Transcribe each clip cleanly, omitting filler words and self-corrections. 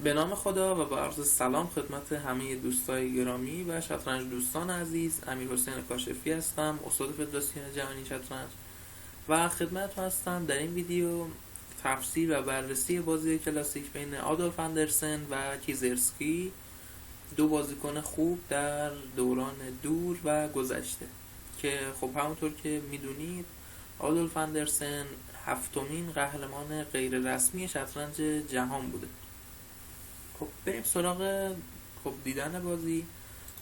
به نام خدا و با عرض سلام خدمت همه دوستای گرامی و شطرنج دوستان عزیز. امیرحسین کاشفی هستم، استاد فدراسیون جهانی شطرنج و خدمتتون هستم. در این ویدیو تفسیر و بررسی بازی کلاسیک بین آدولف اندرسن و کیزرسکی، دو بازیکن خوب در دوران دور و گذشته، که خب همونطور که میدونید آدولف اندرسن هفتمین قهرمان غیر رسمی شطرنج جهان بوده. خب بریم سراغ دیدن بازی.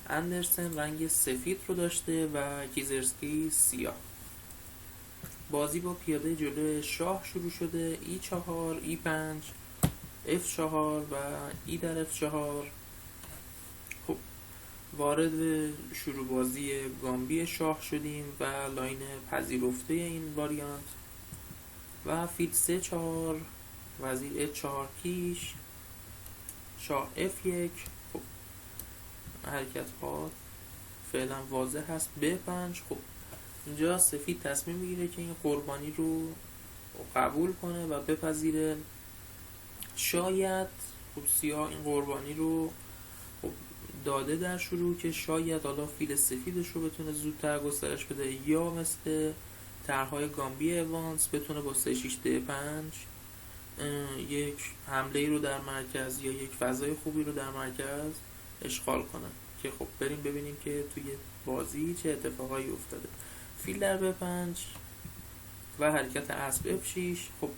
اندرسن رنگ سفید رو داشته و کیزرسکی سیاه. بازی با پیاده جلو شاه شروع شده، E4 E5 F4 و E در F4. خب وارد شروع بازی گامبی شاه شدیم و لاین پذیرفته این واریانت و فیل C4 وزیر H4 پیش، شاه F1. خب حرکت ها فعلا واضح هست. B5. خب اینجا سفید تصمیم میگیره که این قربانی رو قبول کنه و بپذیره. شاید خب سیاه این قربانی رو خب داده در شروع که شاید حالا فیل سفیدش رو بتونه زودتر گسترش بده، یا مثل طرحهای گامبی اوانس بتونه با 3-6 D5 یک حمله رو در مرکز یا یک فضای خوبی رو در مرکز اشغال کنن. که خب بریم ببینیم که توی بازی چه اتفاقایی افتاده. فیل در B5 و حرکت اسب F6. خب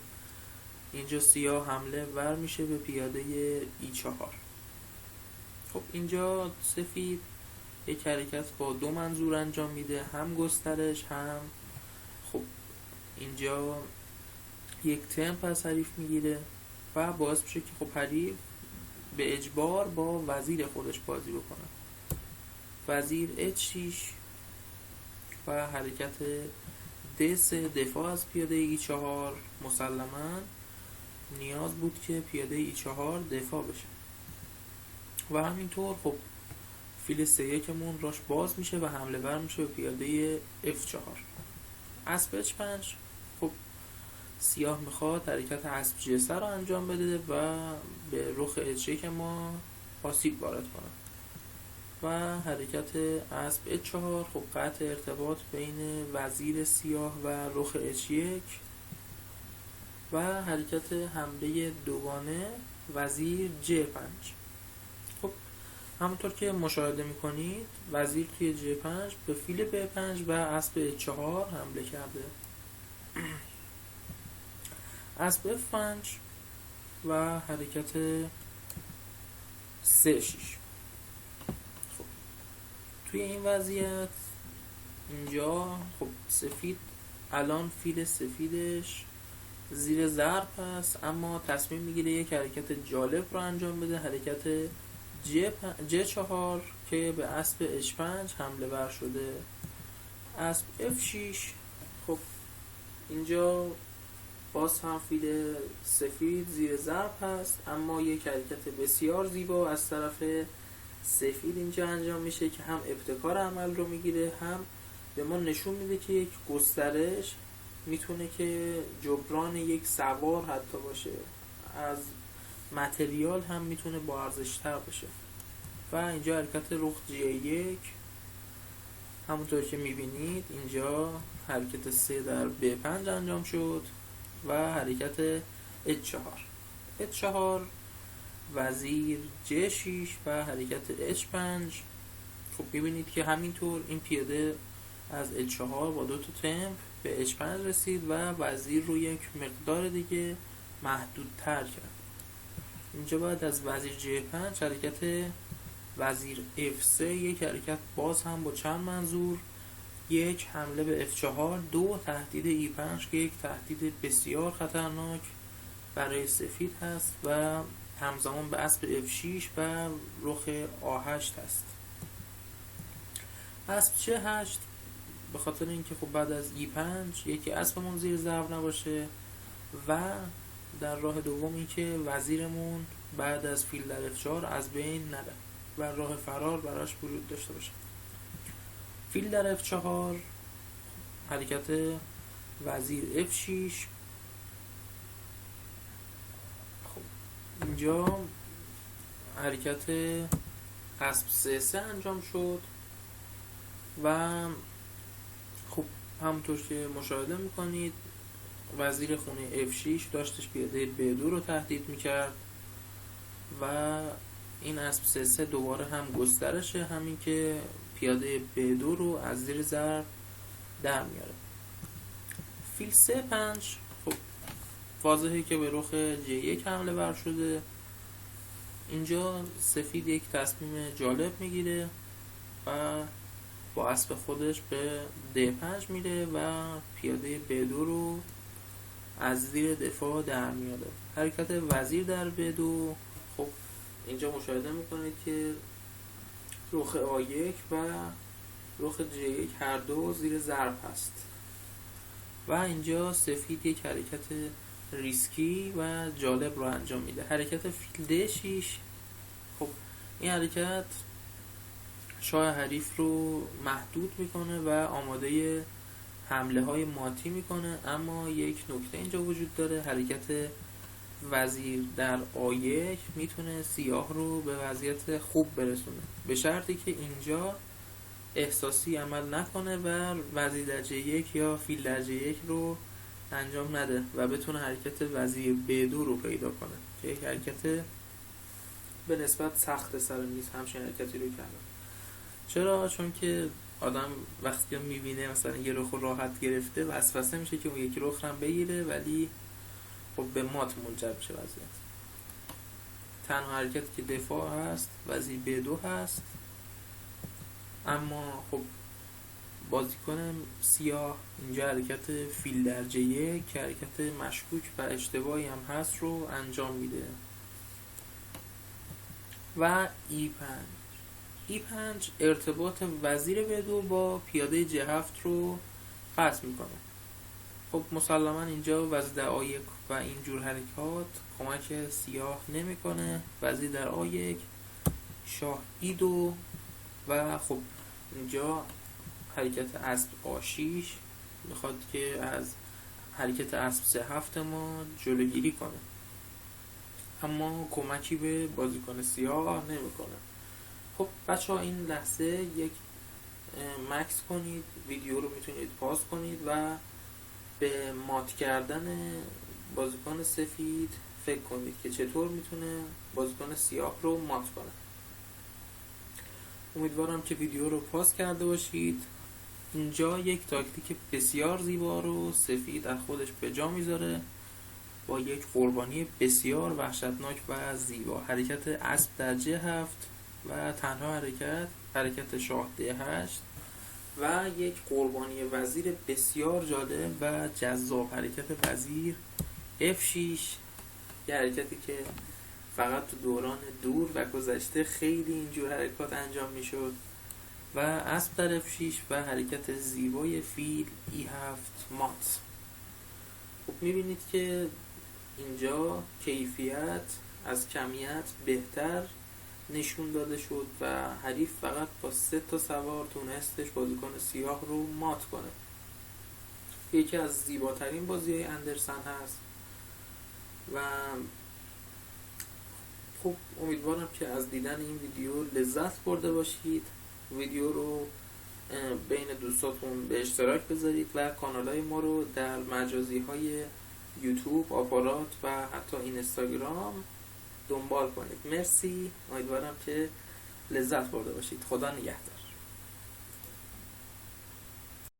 اینجا سیاه حمله ور میشه به پیاده E4. خب اینجا سفید یک حرکت با دو منظور انجام میده، هم گسترش هم خب اینجا یک تمپ از حریف میگیره و باعث میشه که خب حریف به اجبار با وزیر خودش بازی بکنه. وزیر H6 و حرکت D3 دفاع از پیاده E4. مسلما نیاز بود که پیاده E4 دفاع بشه و همینطور خب فیل C1 مون راش باز میشه و حمله ور میشه به پیاده F4. اسب H5. خب سیاه میخواد حرکت اسب G3 رو انجام بده و به رخ H1 ما آسیب وارد کنه و حرکت اسب H4. خب قطع ارتباط بین وزیر سیاه و رخ H1 و حرکت حمله دوگانه وزیر J5. خب همونطور که مشاهده میکنید وزیر توی J5 به فیل B5 و اسب H4 حمله کرده. اسب F5 و حرکت C6. خب توی این وضعیت اینجا خب سفید الان فیل سفیدش زیر ضرب هست، اما تصمیم میگیره یک حرکت جالب رو انجام بده، حرکت J4 که به اسب H5 حمله ور شده. اسب F6. خب اینجا باز هم فیل سفید زیر ضرب هست، اما یک حرکت بسیار زیبا از طرف سفید اینجا انجام میشه که هم ابتکار عمل رو میگیره، هم به ما نشون میده که یک گسترش میتونه که جبران یک سوار حتی باشه، از متریال هم میتونه با ارزش‌تر باشه. و اینجا حرکت رخ J1 همونطور که میبینید اینجا حرکت 3 در B5 انجام شد و حرکت H4 وزیر J6 و حرکت H5. خب میبینید که همینطور این پیاده از H4 با دو تا تمپ به H5 رسید و وزیر رو یک مقدار دیگه محدودتر کرد. اینجا بعد از وزیر J5 حرکت وزیر F3، یک حرکت باز هم با چند منظور، یک حمله به F4، دو تهدید E5 که یک تهدید بسیار خطرناک برای سفید هست و همزمان به اسب F6 و رخ A8 هست. اسب C8 به خاطر اینکه خب بعد از E5 یکی اسبمون زیر ضرب نباشه و در راه دوم اینکه وزیرمون بعد از فیل در F4 از بین نره و راه فرار براش وجود داشته باشه. فیل در F4 حرکت وزیر F6. خب اینجا حرکت اسب 3-3 انجام شد و خب همونطور که مشاهده میکنید وزیر خونه F6 داشتش پیاده B2 رو تهدید میکرد و این اسب 3-3 دوباره هم گسترشه، همین که پیاده B2 رو از زیر ضرب در میاره. فیل C5 خب واضحه که به رخ J1 حمله ور شده. اینجا سفید یک تصمیم جالب میگیره و با اسب خودش به D5 میره و پیاده B2 رو از زیر دفاع در میاره. حرکت وزیر در B2 خب اینجا مشاهده میکنید که رخ A1 و رخ J1 هر دو زیر ضرب هست و اینجا سفید یک حرکت ریسکی و جالب رو انجام میده. حرکت فیل D6 خب این حرکت شاه حریف رو محدود میکنه و آماده حمله های ماتی میکنه، اما یک نکته اینجا وجود داره. حرکت وزیر در A1 میتونه سیاه رو به وضعیت خوب برسونه به شرطی که اینجا احساسی عمل نکنه و وزیر در J1 یا فیل در J1 رو انجام نده و بتونه حرکت وزیر B2 رو پیدا کنه که یک حرکت به نسبت سخت سر میز همچین حرکتی رو کرده. چرا؟ چون که آدم وقتی میبینه مثلا یه رخ راحت گرفته وسوسه میشه که اون یکی رخ هم بگیره، ولی خب به مات منجر میشه وضعیت. تنها حرکتی که دفاع هست وزیر B2 هست، اما خب بازیکن سیاه اینجا حرکت فیل در J1 که حرکت مشکوک و اشتباهی هم هست رو انجام میده و E5 ارتباط وزیر B2 با پیاده J7 رو قطع میکنه. خب مسلما اینجا وزیر در A1 و اینجور حرکات کمک سیاه نمیکنه. وزیر در A1 شاه E2 و خب اینجا حرکت اسب A6 میخواد که از حرکت اسب C7 ما جلوگیری کنه، اما کمکی به بازیکن سیاه نمیکنه. خب بچه ها این لحظه یک مکس کنید، ویدیو رو میتونید پاز کنید و به مات کردن بازیکن سفید فکر کنید که چطور میتونه بازیکن سیاه رو مات کنه. امیدوارم که ویدیو رو پاز کرده باشید. اینجا یک تاکتیک بسیار زیبا رو سفید از خودش به جا میذاره با یک قربانی بسیار وحشتناک و زیبا. حرکت اسب در J7 و تنها حرکت شاه D8 و یک قربانی وزیر بسیار جالب و جذاب، حرکت وزیر F6، یه حرکتی که فقط تو دوران دور و گذشته خیلی اینجور حرکات انجام میشد و اسب در F6 و حرکت زیبای فیل E7 مات. خب میبینید که اینجا کیفیت از کمیت بهتر نشون داده شد و حریف فقط با 3 سوار تونستش بازیکن سیاه رو مات کنه. یکی از زیباترین بازی‌های اندرسن هست و خب امیدوارم که از دیدن این ویدیو لذت برده باشید. ویدیو رو بین دوستاتون به اشتراک بذارید و کانالای ما رو در مجازی‌های یوتیوب، آپارات و حتی اینستاگرام دنبال کنید. مرسی، امیدوارم که لذت برده باشید. خدا نگهدار.